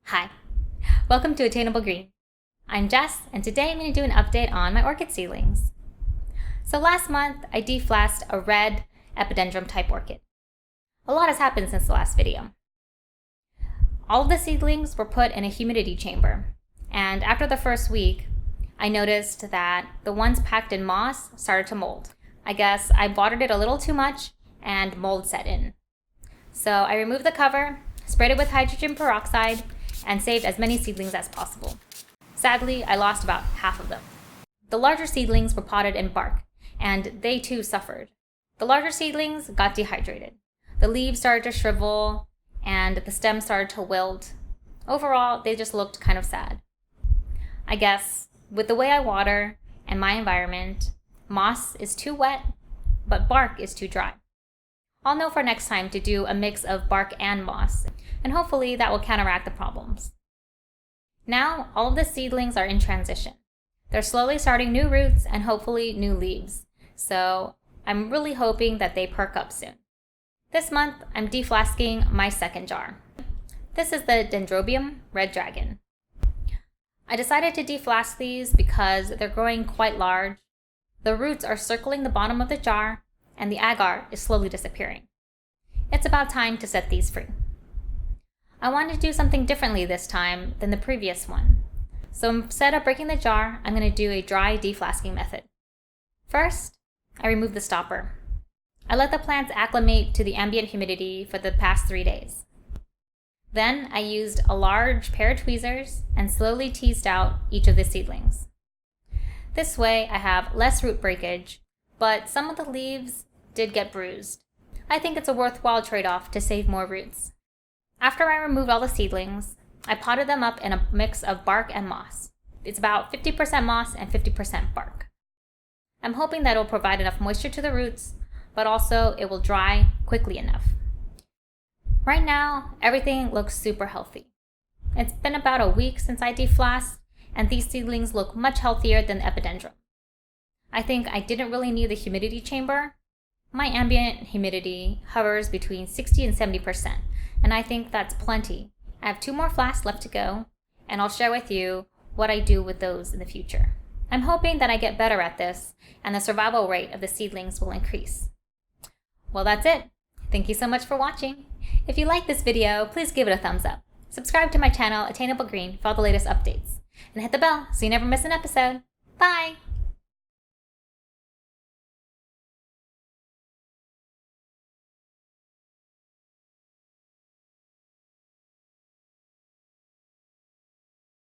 Hi, welcome to Attainable Green. I'm Jess, and today I'm going to do an update on my orchid seedlings. So last month, I deflasked a red Epidendrum type orchid. A lot has happened since the last video. All of the seedlings were put in a humidity chamber, and after the first week, I noticed that the ones packed in moss started to mold. I guess I watered it a little too much, and mold set in. So I removed the cover, sprayed it with hydrogen peroxide, and saved as many seedlings as possible. Sadly, I lost about half of them. The larger seedlings were potted in bark, and they too suffered. The larger seedlings got dehydrated. The leaves started to shrivel, and the stems started to wilt. Overall, they just looked kind of sad. I guess, with the way I water and my environment, moss is too wet, but bark is too dry. I'll know for next time to do a mix of bark and moss, and hopefully that will counteract the problems. Now, all of the seedlings are in transition. They're slowly starting new roots and hopefully new leaves, so I'm really hoping that they perk up soon. This month, I'm deflasking my second jar. This is the Dendrobium Red Dragon. I decided to deflask these because they're growing quite large. The roots are circling the bottom of the jar, and the agar is slowly disappearing. It's about time to set these free. I wanted to do something differently this time than the previous one. So instead of breaking the jar, I'm going to do a dry deflasking method. First, I remove the stopper. I let the plants acclimate to the ambient humidity for the past 3 days. Then I used a large pair of tweezers and slowly teased out each of the seedlings. This way I have less root breakage, but some of the leaves did get bruised. I think it's a worthwhile trade-off to save more roots. After I removed all the seedlings, I potted them up in a mix of bark and moss. It's about 50% moss and 50% bark. I'm hoping that it will provide enough moisture to the roots, but also it will dry quickly enough. Right now, everything looks super healthy. It's been about a week since I deflasked, and these seedlings look much healthier than the Epidendrum. I think I didn't really need the humidity chamber. My ambient humidity hovers between 60 and 70%, and I think that's plenty. I have 2 more flasks left to go, and I'll share with you what I do with those in the future. I'm hoping that I get better at this, and the survival rate of the seedlings will increase. Well, that's it. Thank you so much for watching. If you like this video, please give it a thumbs up. Subscribe to my channel, Attainable Green, for all the latest updates. And hit the bell so you never miss an episode. Bye!